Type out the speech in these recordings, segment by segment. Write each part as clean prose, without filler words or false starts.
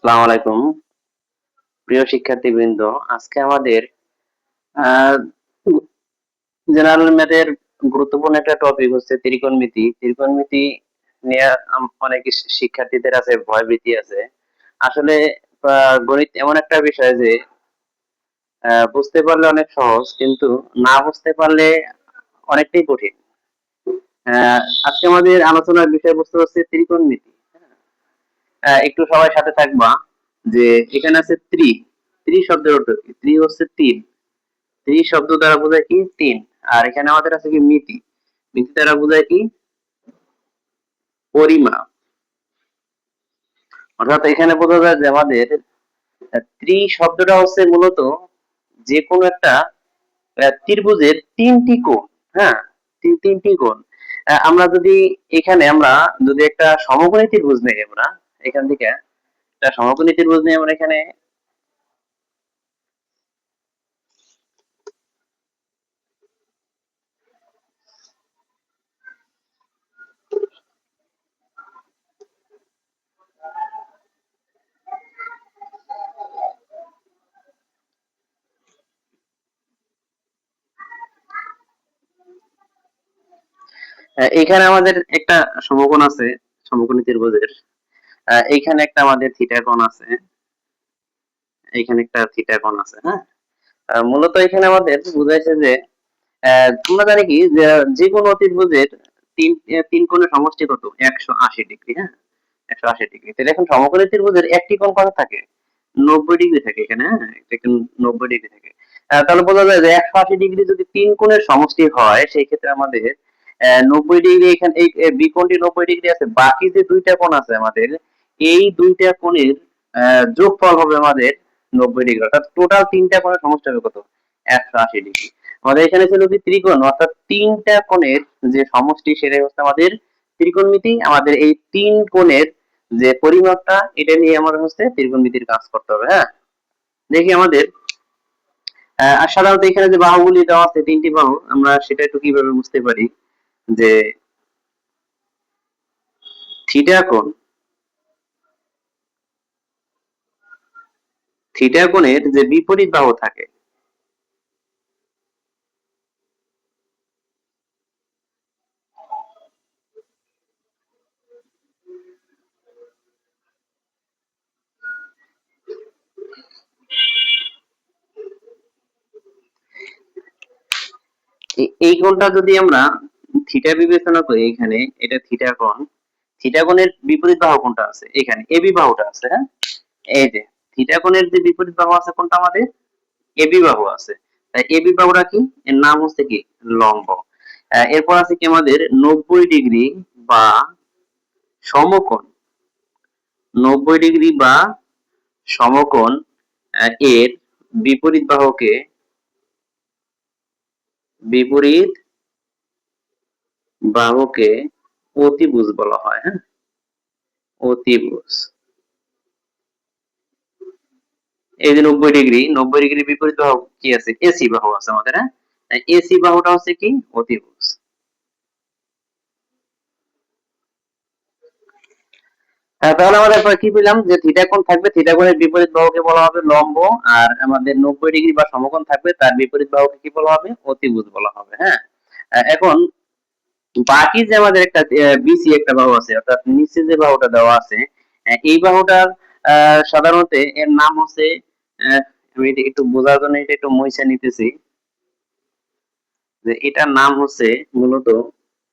আসসালামু আলাইকুম প্রিয় শিক্ষার্থীবৃন্দ। আজকে আমাদের আহ জেনারেল ম্যাথের গুরুত্বপূর্ণ একটা টপিক হচ্ছে ত্রিকোণমিতি। ত্রিকোণমিতি নিয়ে অনেক শিক্ষার্থীদের আছে ভয়ভীতি আছে। আসলে গণিত এমন একটা বিষয় যে বুঝতে পারলে অনেক সহজ, কিন্তু না বুঝতে পারলে অনেকটাই কঠিন। আজকে আমাদের আলোচনার বিষয়বস্তু হচ্ছে ত্রিকোণমিতি। একটু সবাই সাথে থাকবা যে এখানে আছে ত্রি শব্দের অর্থ কি? ত্রি হচ্ছে তিন। ত্রি শব্দ দ্বারা বোঝায় কি? তিন। আর এখানে আমাদের আছে কি? মিতি। মিতি দ্বারা বোঝায় কি? পরিমাপ। অর্থাৎ এখানে বোঝা যায় যে আমাদের ত্রি শব্দটা হচ্ছে মূলত যে কোনো একটা ত্রিভুজের তিনটি কোণ। হ্যাঁ, তিনটি কোণ। আমরা যদি এখানে আমরা যদি একটা সমকোণী ত্রিভুজ নেই, আমরা এখান থেকে একটা সমকোণী ত্রিভুজ নিয়ে আমরা এখানে এখানে আমাদের একটা সমকোণ আছে, সমকোণী ত্রিভুজের। এইখানে একটা আমাদের থিটা কোণ আছে, এইখানে একটা থিটা কোণ আছে। হ্যাঁ, মূলত এখানে আমাদের বুঝাইছে যে তোমরা জানি কি যে যে কোনো ত্রিভুজের তিন কোণের সমষ্টি কত? 180 ডিগ্রি। হ্যাঁ, 180 ডিগ্রি। তাহলে এখন সমকোণী ত্রিভুজের একটি কোণ কত থাকে? 90 ডিগ্রি থাকে এখানে। হ্যাঁ, এটা 90 ডিগ্রি থাকে। তাহলে বোঝা যায় যে 180 ডিগ্রি যদি তিন কোণের সমষ্টি হয়, সেই ক্ষেত্রে আমাদের 90 ডিগ্রি, এখানে এই বি কোণটি 90 ডিগ্রি আছে, বাকি যে দুইটা কোণ আছে আমাদের, এই দুইটা কোণের যোগফল হবে আমাদের 90 ডিগ্রি। অর্থাৎ টোটাল তিনটা কোণের সমষ্টি হবে কত? 180 ডিগ্রি। আমাদের এখানে ছিল কি? ত্রিকোণ, অর্থাৎ তিনটা কোণের যে সমষ্টি সেটাই হচ্ছে আমাদের ত্রিকোণমিতি। আমাদের এই তিন কোণের যে পরিমাপটা, এটা নিয়ে আমাদের হচ্ছে ত্রিকোণমিতির কাজ করতে হবে। হ্যাঁ, দেখি আমাদের আর সাধারণত এখানে যে বাহুগুলি দেওয়া আছে, তিনটি বাহু, আমরা সেটা একটু কিভাবে বুঝতে পারি যে থিটা কোণ, থিটা কোণের যে বিপরীত বাহু থাকে, এই কোণটা যদি আমরা থিটা বিবেচনা করি, এখানে এটা থিটা কোণ। থিটা কোণের বিপরীত বাহু কোনটা আছে? এখানে এবি বাহুটা আছে। হ্যাঁ, এই যে থিটা কোণের যে বিপরীত বাহু আছে কোনটা? আমাদের এবি বাহু আছে। তাই এবি বাহুটা কি? এর নাম হচ্ছে কি? লম্ব। এরপর আছে কি আমাদের 90 ডিগ্রি বা সমকোণ। 90 ডিগ্রি বা সমকোণ এর বিপরীত বাহুকে বিপরীত বাহুকে অতিভুজ বলা হয়। হ্যাঁ, অতিভুজ। এই যে 90 ডিগ্রি, 90 ডিগ্রির বিপরীত বাহু কি আছে? এসি বাহু আছে আমাদের। হ্যাঁ, এসি বাহুটা হচ্ছে কি? অতিভুজ। তাহলে আমরা এরপর কি পেলাম? যে থিটা কোণ থাকবে, থিটা কোণের বিপরীত বাহুকে বলা হবে লম্ব। আর আমাদের 90 ডিগ্রি বা সমকোণ থাকবে, তার বিপরীত বাহুকে কি বলা হবে? অতিভুজ বলা হবে। হ্যাঁ, এখন বাকি যে আমাদের একটা বিসি একটা বাহু আছে, অর্থাৎ নিচে যে বাহুটা দেওয়া আছে, এই বাহুটার সাধারণত এর নাম হচ্ছে, আহ, আমি এটা একটু বোঝার জন্য এটা একটু মুছে নিতেছি, যে এটার নাম হচ্ছে মূলত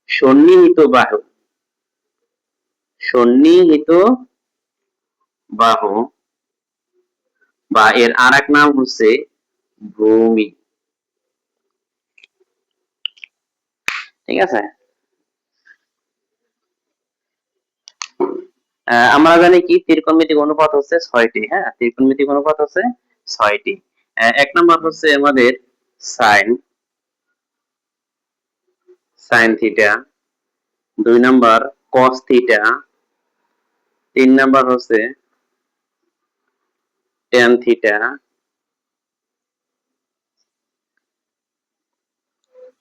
সন্নিহিত বাহু। সন্নিহিত বাহু, বা এর আর এক নাম হচ্ছে ভূমি। ঠিক আছে? আমরা জানি কি ত্রিকোণমিতিক অনুপাত হচ্ছে 6টি। হ্যাঁ, ত্রিকোণমিতিক অনুপাত হচ্ছে 6টি। এক নম্বর হচ্ছে আমাদের সাইন, সাইন থিটা। দুই নাম্বার কস থিটা। তিন নাম্বার হচ্ছে tan theta.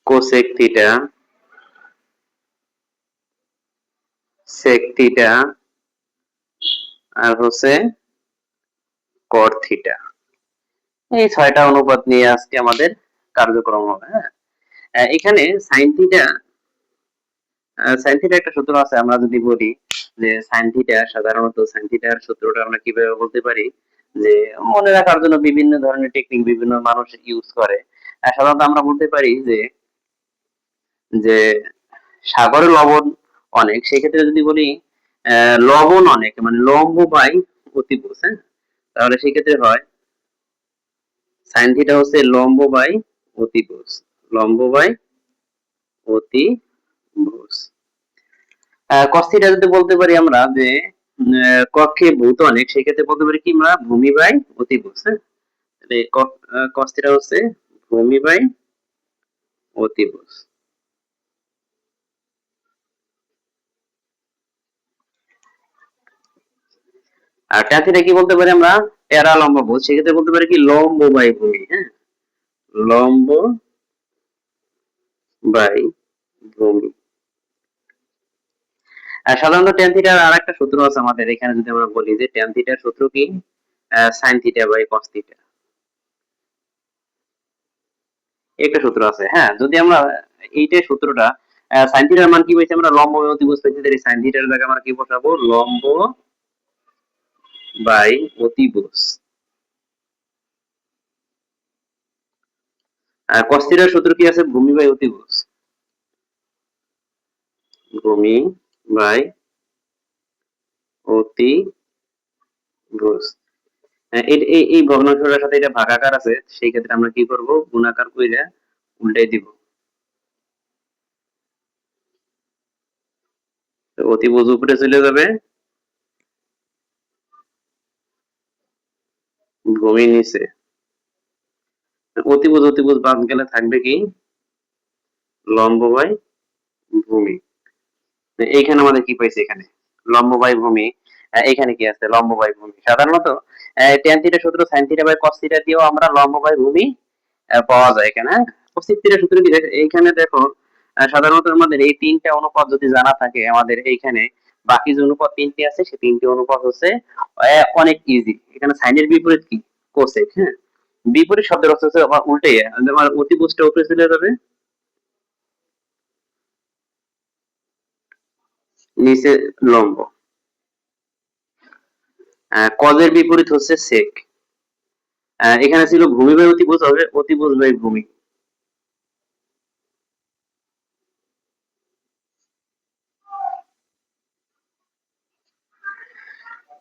Cosec theta, sec theta, আর হচ্ছে কট থিটা। এই 6টা অনুপাত নিয়ে আজকে আমাদের কার্যক্রম হবে। হ্যাঁ, এখানে সাইন থিটা একটা সূত্র আছে। আমরা যদি বলি যে সাইন থিটা, সাধারণত সাইন থিটার সূত্রটা আমরা কিভাবে বলতে পারি, যে মনে রাখার জন্য বিভিন্ন ধরনের টেকনিক বিভিন্ন মানুষ ইউজ করে। সাধারণত আমরা বলতে পারি যে যে সাগরে লবণ অনেক, সেক্ষেত্রে যদি বলি লবণ অনেক মানে লম্ব বাই অতিভুজ। হ্যাঁ, তাহলে সেক্ষেত্রে হয় সাইন থিটা হচ্ছে লম্ব বাই অতিভুজ, লম্ব বাই অতিভুজ। কস থিটা যদি বলতে পারি আমরা যে কক্ষে ভূত অনেক, সেক্ষেত্রে বলতে পারি কি আমরা ভূমি বাই অতিভুজ। হ্যাঁ, কস থিটা হচ্ছে ভূমি বাই অতিভুজ। আর ট্যান থিটা কি বলতে পারি আমরা, টেরা লম্ব ভুজ, সেক্ষেত্রে বলতে পারি কি লম্ব বাই ভূমি। হ্যাঁ, লম্ব বাই ভূমি। আর সাধারণত ট্যান থিটার আর একটা সূত্র আছে আমাদের এখানে, যদি আমরা বলি যে ট্যান থিটার সূত্র কি sine theta by cos theta, একটা সূত্র আছে। হ্যাঁ, যদি আমরা এইটাই সূত্রটা সাইন থিটার মান কি পাইছি আমরা, লম্ব বাই অতিভুজ পাইছি, তাহলে সাইন থিটার জায়গায় আমরা কি বসাবো, লম্ব বাই অতিভুজ। আর কস থিটার সূত্র কি আছে, ভূমি বাই অতিভুজ, ভূমি বাই অতিভুজ। এই ভগ্নাংশটার সাথে এটা ভাগাকার আছে, সেই ক্ষেত্রে আমরা কি করব, গুণাকার কইরা উল্টাই দিব, অতিভুজ উপরে চলে যাবে, ভূমি নিচে। অতিভুজ অতিভুজ বাদ গেলে থাকবে কি, লম্ব বাই ভূমি। এইখানে আমাদের কি পাইছে, এখানে লম্ব বাই ভূমি। এখানে কি আছে, লম্ব বাই ভূমি। সাধারণত ট্যান থিটা সূত্র sine theta by cos theta দিয়েও আমরা লম্ব বাই ভূমি পাওয়া যায় এখানে। হ্যাঁ, কোসেক থিটার সূত্র কি এইখানে দেখো, সাধারণত আমাদের এই 3টা অনুপাত যদি জানা থাকে আমাদের এইখানে, বাকি যে অনুপাত 3টি আছে সেই 3টি অনুপাত হচ্ছে অনেক ইজি। এখানে সাইনের বিপরীত কি, কোসেক। হ্যাঁ, বিপরীত শব্দের অর্থ হচ্ছে উল্টে, আমার অতিভুজটা উপরে চলে যাবে, নিচে লম্ব। কজের বিপরীত হচ্ছে সেক। এখানে ছিল ভূমি বাই অতিভুজ, হবে অতিভুজ বাই ভূমি।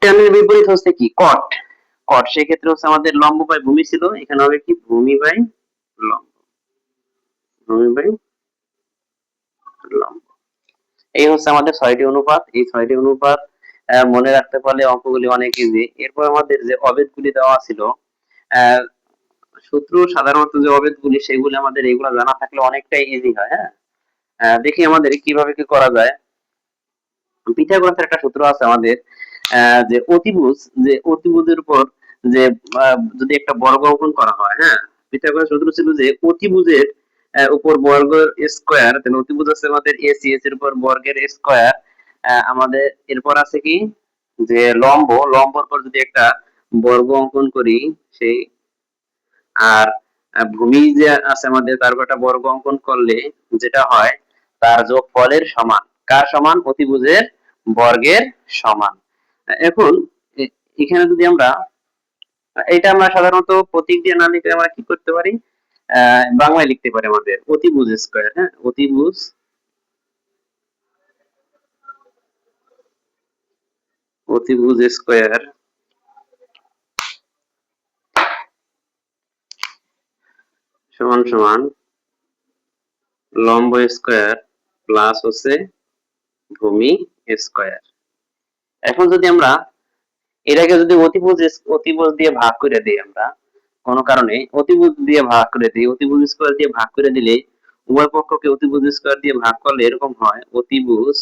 ট্যানের বিপরীত হচ্ছে কি, কট। কট সেক্ষেত্রে হচ্ছে আমাদের লম্ব বাই ভূমি ছিল, এখানে হবে কি ভূমি বাই লম্ব, ভূমি বাই লম্ব। এই হচ্ছে আমাদের 6টি অনুপাত। এই 6টি অনুপাত মনে রাখতে পারলে অঙ্কগুলি অনেক ইজি। এরপর আমাদের যে অবেদগুলি দেওয়া ছিল, আহ, সূত্র সাধারণত যে অবেদগুলি সেগুলি আমাদের এগুলো জানা থাকলে অনেকটাই ইজি হয়। হ্যাঁ, দেখি আমাদের কিভাবে কি করা যায়। পিথাগোরাসের একটা সূত্র আছে আমাদের, যে অতিভুজ, যে অতিভুজের উপর যে যদি একটা বর্গ অঙ্কন করা হয়। হ্যাঁ, পিথাগোরাসের সূত্র ছিল যে অতিভুজের উপর বর্গের স্কয়ার, তাহলে অতিভুজ আছে আমাদের এসি, এর উপর বর্গের স্কয়ার। আমাদের এরপর আছে কি, যে লম্ব, লম্বর উপর যদি একটা বর্গ অঙ্কন করি সেই, আর ভূমি যে আছে আমাদের তার উপর একটা বর্গ অঙ্কন করলে যেটা হয়, তার যোগফলের সমান। কার সমান, অতিভুজের বর্গের সমান। এখন এখানে যদি আমরা, এটা আমরা সাধারণত প্রতীক দিয়ে না লিখে আমরা কি করতে পারি, বাংলায় লিখতে পারি আমাদের অতিভুজ স্কয়ার। হ্যাঁ, অতিভুজ, অতিভুজ স্কয়ার সমান সমান লম্ব স্কয়ার প্লাস হচ্ছে ভূমি স্কয়ার। এখন যদি আমরা এটাকে যদি অতিভুজ দিয়ে ভাগ করে দিই, আমরা কোনো কারণে অতিভুজ দিয়ে ভাগ করে দিই, অতিভুজ স্কয়ার দিয়ে ভাগ করে দিলে উভয় পক্ষকে অতিভুজ স্কয়ার দিয়ে ভাগ করলে এরকম হয়, অতিভুজ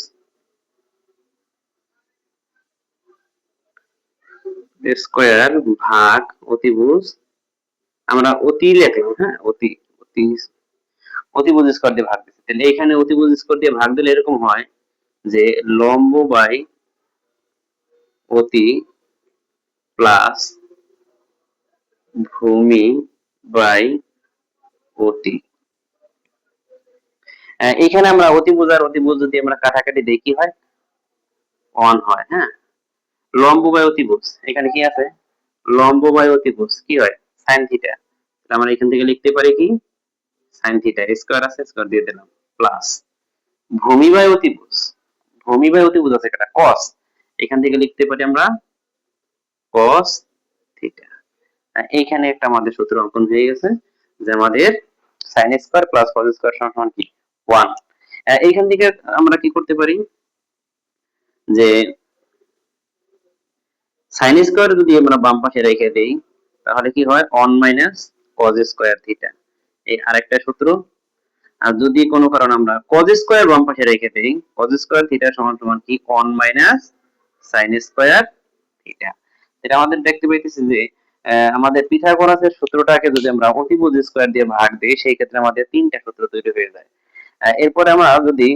স্কয়ার ভাগ অতিভুজ, আমরা অতি লিখলাম। হ্যাঁ, অতি, অতি, অতিভুজ স্কয়ার দিয়ে ভাগ দিচ্ছি, তাহলে এখানে অতিভুজ স্কয়ার দিয়ে ভাগ দিলে এরকম হয় যে লম্ব বাই অতি প্লাস ভূমি বাই অতি। এখানে আমরা অতিভুজ আর অতিভুজ যদি আমরা কাটাকাটি দিই কি হয়? 1 হয়। হ্যাঁ, লম্ব বাই অতিভুজ এখানে কি আছে? লম্ব বাই অতিভুজ কি হয়? Sine theta. আমরা এখান থেকে লিখতে পারি কি? সাইন থিটা স্কয়ার আছে, স্কয়ার দিয়ে দিলাম প্লাস ভূমি বাই অতিভুজ। ভূমি বাই অতিভুজ আছে একটা cos, এখান থেকে লিখতে পারি আমরা cos থিটা। এইখানে একটা আমাদের সূত্র অঙ্কন হয়ে গেছে যে আমাদের sin square plus cos square সমান কি 1। এইখান থেকে আমরা কি করতে পারি যে sin স্কয়ার যদি আমরা বাম পাশে রেখে দেই তাহলে কি হয় 1 মাইনাস cos স্কয়ার থিটা, এই আরেকটা সূত্র। আর যদি কোনো কারণে আমরা cos স্কয়ার বাম পাশে রেখে দেই cos স্কয়ার থিটা সমান সমান কি 1 মাইনাস sin স্কয়ার থিটা। এটা আমাদের দেখতে পাইতেছি যে আমাদের পিথাগোরাসের সূত্রটাকে যদি আমরা অতিভুজ স্কয়ার দিয়ে ভাগ দেই সেই ক্ষেত্রে আমাদের তিনটা সূত্র তৈরি হয়ে যায়। এরপরে আমরা যদি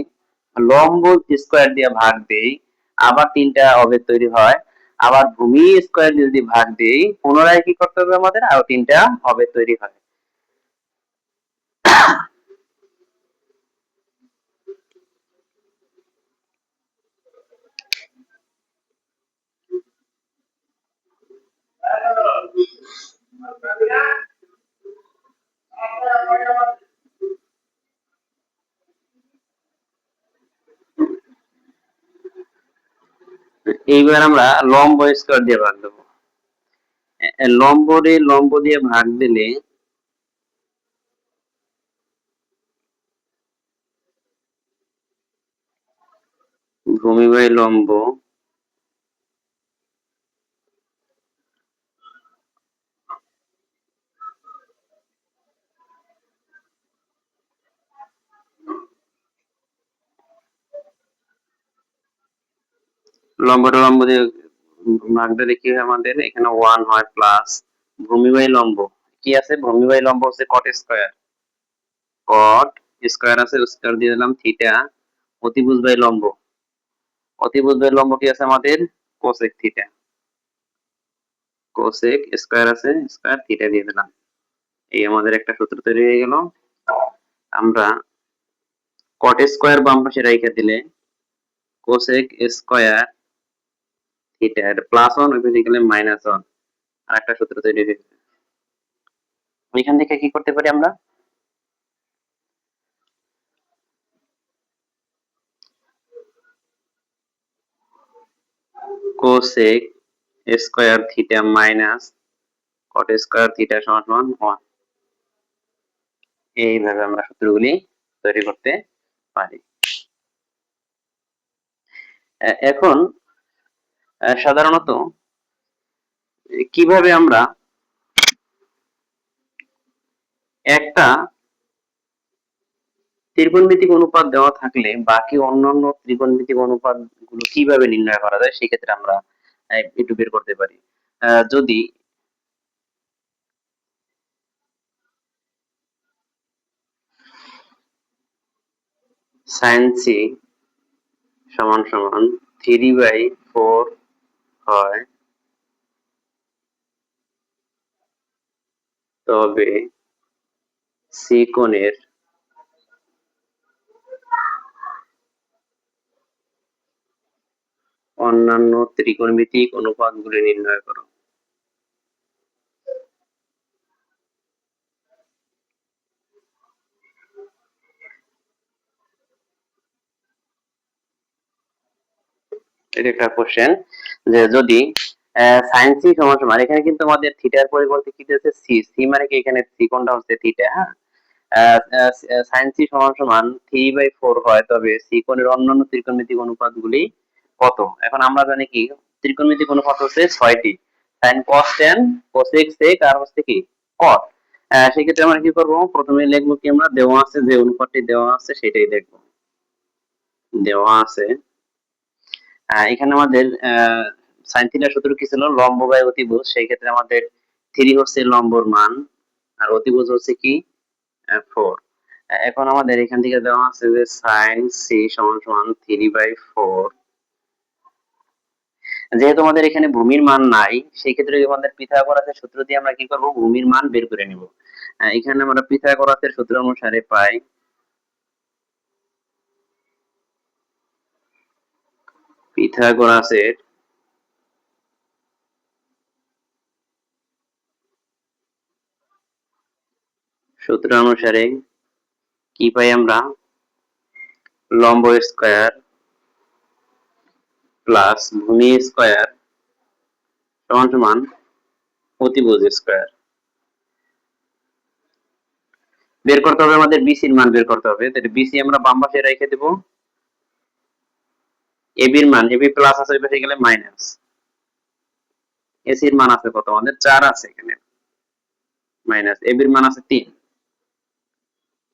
লম্ব স্কয়ার দিয়ে ভাগ দেই আবার তিনটা অভেদ তৈরি হয়। আবার ভূমি স্কয়ার দিয়ে যদি ভাগ দেই পুনরায় কি করতে হবে আমাদের আরো তিনটা অভেদ তৈরি হয়। এইবার আমরা লম্ব স্কয়ার দিয়ে ভাগ দেবো। লম্ব দিয়ে ভাগ দিলে ভূমি বাই লম্ব লম্ব দিয়ে ভাগ দিলে কি হয় আমাদের এখানে 1 হয় প্লাস ভূমি বাই লম্ব কি আছে? ভূমি বাই লম্ব হচ্ছে cot স্কয়ার, cot স্কয়ার আছে স্কয়ার দিয়ে দিলাম থিটা, অতিভুজ বাই লম্ব, অতিভুজ বাই লম্ব কি আছে আমাদের কোসেক থিটা, কোসেক স্কয়ার আছে স্কয়ার থিটা দিয়ে দিলাম। এই আমাদের একটা সূত্র তৈরি হয়ে গেল। আমরা cot স্কয়ার বাম পাশে রেখে দিলে কোসেক স্কয়ার থিটা এর প্লাস 1 ওইদিকে গেলে মাইনাস 1 আর একটা সূত্র তৈরি হয়ে গেছে। এখান থেকে কি করতে পারি আমরা? Cosec square theta minus cot square theta সমান সমান 1। এইভাবে আমরা সূত্রগুলি তৈরি করতে পারি। এখন সাধারণত কিভাবে আমরা একটা ত্রিকোণমিতিক অনুপাত দেওয়া থাকলে বাকি অন্যান্য ত্রিকোণমিতিক অনুপাত গুলো কিভাবে নির্ণয় করা যায় সেক্ষেত্রে আমরা একটু বের করতে পারি। যদি sin c সমান সমান 3/4 হয় তবে c কোণের অন্যান্য ত্রিকোণমিতিক অনুপাতগুলি নির্ণয় করো। এটা একটা কোশ্চেন যে যদি sin c সমান সমান এখানে কিন্তু আমাদের থিটার পরিবর্তে কি দিয়েছে c মানে কি এখানে c কোণটা হচ্ছে থিটা। হ্যাঁ, sin c সমান সমান 3/4 হয় তবে c কোণের অন্যান্য ত্রিকোণমিতিক অনুপাতগুলি কত? এখন আমরা জানি কি ত্রিকোণমিতিক অনুপাত হচ্ছে 6টি, sin cos tan cosec sec আর হচ্ছে কি cot। সেক্ষেত্রে আমরা কি করব? প্রথমে লিখবো কি আমরা দেওয়া আছে যে অনুপাতটি দেওয়া আছে সেটাই লিখবো। দেওয়া আছে এখানে আমাদের sin থিটার সূত্র কি ছিল? লম্ব বাই অতিভুজ। সেই ক্ষেত্রে আমাদের 3 হচ্ছে লম্বর মান আর অতিভুজ হচ্ছে কি 4। এখন আমাদের এখান থেকে দেওয়া আছে যে sin c সমান সমান 3/4 যেহেতু আমাদের এখানে ভূমির মান নাই, সেই ক্ষেত্রে আমাদের পিথাগোরাসের সূত্র দিয়ে আমরা কি করব, ভূমির মান বের করে নিব। এখানে আমরা পিথাগোরাসের সূত্র অনুসারে পাই পিথাগোরাসের সূত্র অনুসারে কি পাই আমরা, লম্ব স্কয়ার প্লাস ভূমি স্কয়ার সমান সমান অতিভুজ স্কয়ার। বের করতে হবে আমাদের বিসির মান বের করতে হবে। তাহলে বিসি আমরা বাম পাশে রেখে দেব, এবির মান, এবি প্লাস আছে ওই পাশে গেলে মাইনাস, এসির মান আছে কত আমাদের 4 আছে এখানে, মাইনাস এবির মান আছে 3,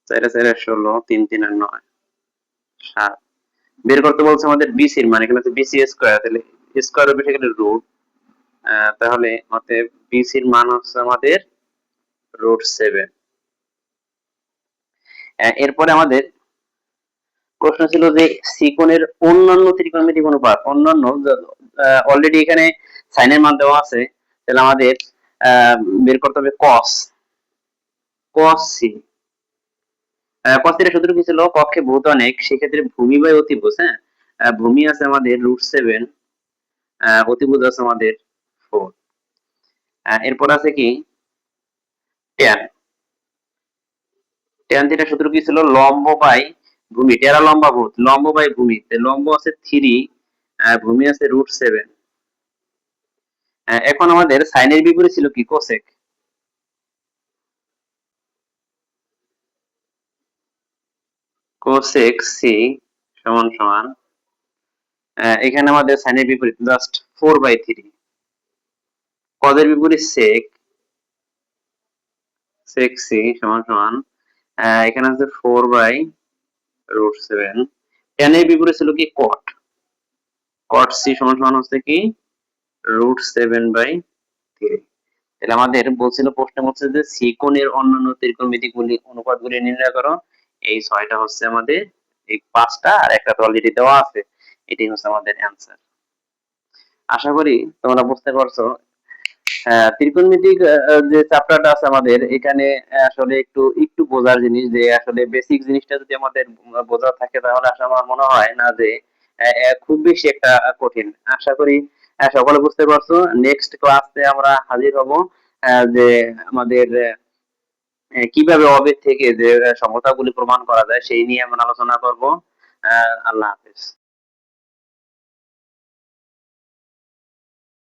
4 4 16, 3 3 আর 9 7। বের করতে বলছে আমাদের বিসির মান, এখানে আছে বিসি স্কয়ার, তাহলে স্কয়ার উপরে গেলে রুট, তাহলে অতএব বিসির মান হচ্ছে আমাদের √7। এরপরে আমাদের প্রশ্ন ছিল যে সিকোণের অন্যান্য ত্রিকোণমিতিক অনুপাত, অন্যান্য অলরেডি এখানে সাইনের মান দেওয়া আছে, তাহলে আমাদের বের করতে হবে কস, কস সি। কস এর সূত্র কি ছিল, কক্ষে ভূত অনেক, সেক্ষেত্রে ভূমি বাই অতিভুজ। হ্যাঁ, ভূমি আছে আমাদের √7, অতিভুজ আছে আমাদের 4। এরপর আছে কি ট্যান, ট্যান থিটার সূত্র কি ছিল, লম্ব বাই ভূমি, টেরা লম্বা ভূত, লম্ব বাই ভূমি, লম্ব আছে 3, ভূমি আছে √7। এখন আমাদের সাইনের বিপরীত ছিল কি, কোসেক, কোসেক সি সমান সমান এখানে আমাদের সাইনের বিপরীত জাস্ট 4/3, কজের বিপরীত সেক, সেক সি সমান সমান এখানে আছে 4/√7। tan এর বিপরীত ছিল কি কট, কট সি সমান সমান হচ্ছে কি √7/3। তাহলে আমাদের বলছিল প্রশ্নে বলছে যে সিকোণের অন্যান্য ত্রিকোণমিতিগুলি অনুপাতগুলি নির্ণয় করো। এই 6টা হচ্ছে আমাদের, এই 5টা আর একটা তো অলরেডি দেওয়া আছে, এটাই হচ্ছে আমাদের অ্যান্সার। আশা করি তোমরা বুঝতে পারছো। ত্রিকোণমিতিক যে চ্যাপ্টারটা আছে আমাদের এখানে, আসলে একটু একটু বোঝার জিনিস, যে আসলে বেসিক জিনিসটা যদি আমাদের বোঝা থাকে তাহলে আসলে আমার মনে হয় না যে খুব বেশি একটা কঠিন। আশা করি সকলে বুঝতে পারছো। নেক্সট ক্লাসে আমরা হাজির হব, যে আমাদের কিভাবে অবেগ থেকে যে সমতাগুলি প্রমাণ করা যায় সেই নিয়ে আমরা আলোচনা করব। আল্লাহ হাফেজ।